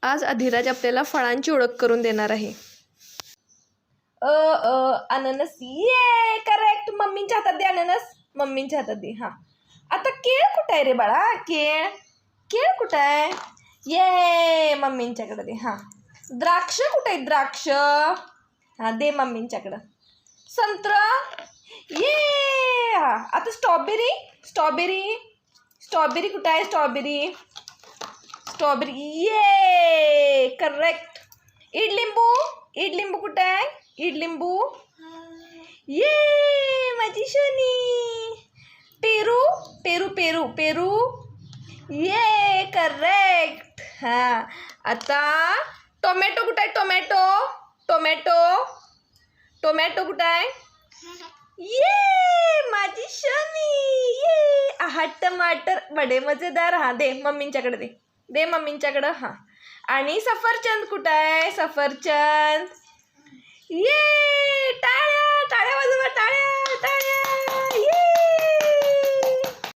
आज अधिराज आपल्याला फळांची ओळख करून देणार आहे. अननस. ये करेक्ट. मम्मींच्या हातात दे अननस. मम्मींच्या हातात दे. हा आता केळ कुठं आहे रे बाळा? केळ केळ कुठं आहे? ये मम्मींच्याकडे दे. हा द्राक्ष कुठे आहेत? द्राक्ष. हा दे मम्मींच्याकडं. संत्र. ये. हा आता स्ट्रॉबेरी. स्ट्रॉबेरी. स्ट्रॉबेरी कुठं आहे? स्ट्रॉबेरी. स्ट्रॉबेरी. ये करेक्ट. इडलिंबू. इडलिंबू कुठं आहे? इडलिंबू. ये माझी शनी. पेरू. पेरू पेरू पेरू. ये करेक्ट. हा आता टोमॅटो कुठं आहे? टोमॅटो. टोमॅटो. टोमॅटो कुठं आहे? ये माझी शनी. ये आहा टमाटर बडे मजेदार. हा दे मम्मींच्याकडे दे. दे मम्मींच्याकडं. हा आणि सफरचंद कुठं आहे? सफरचंद. ये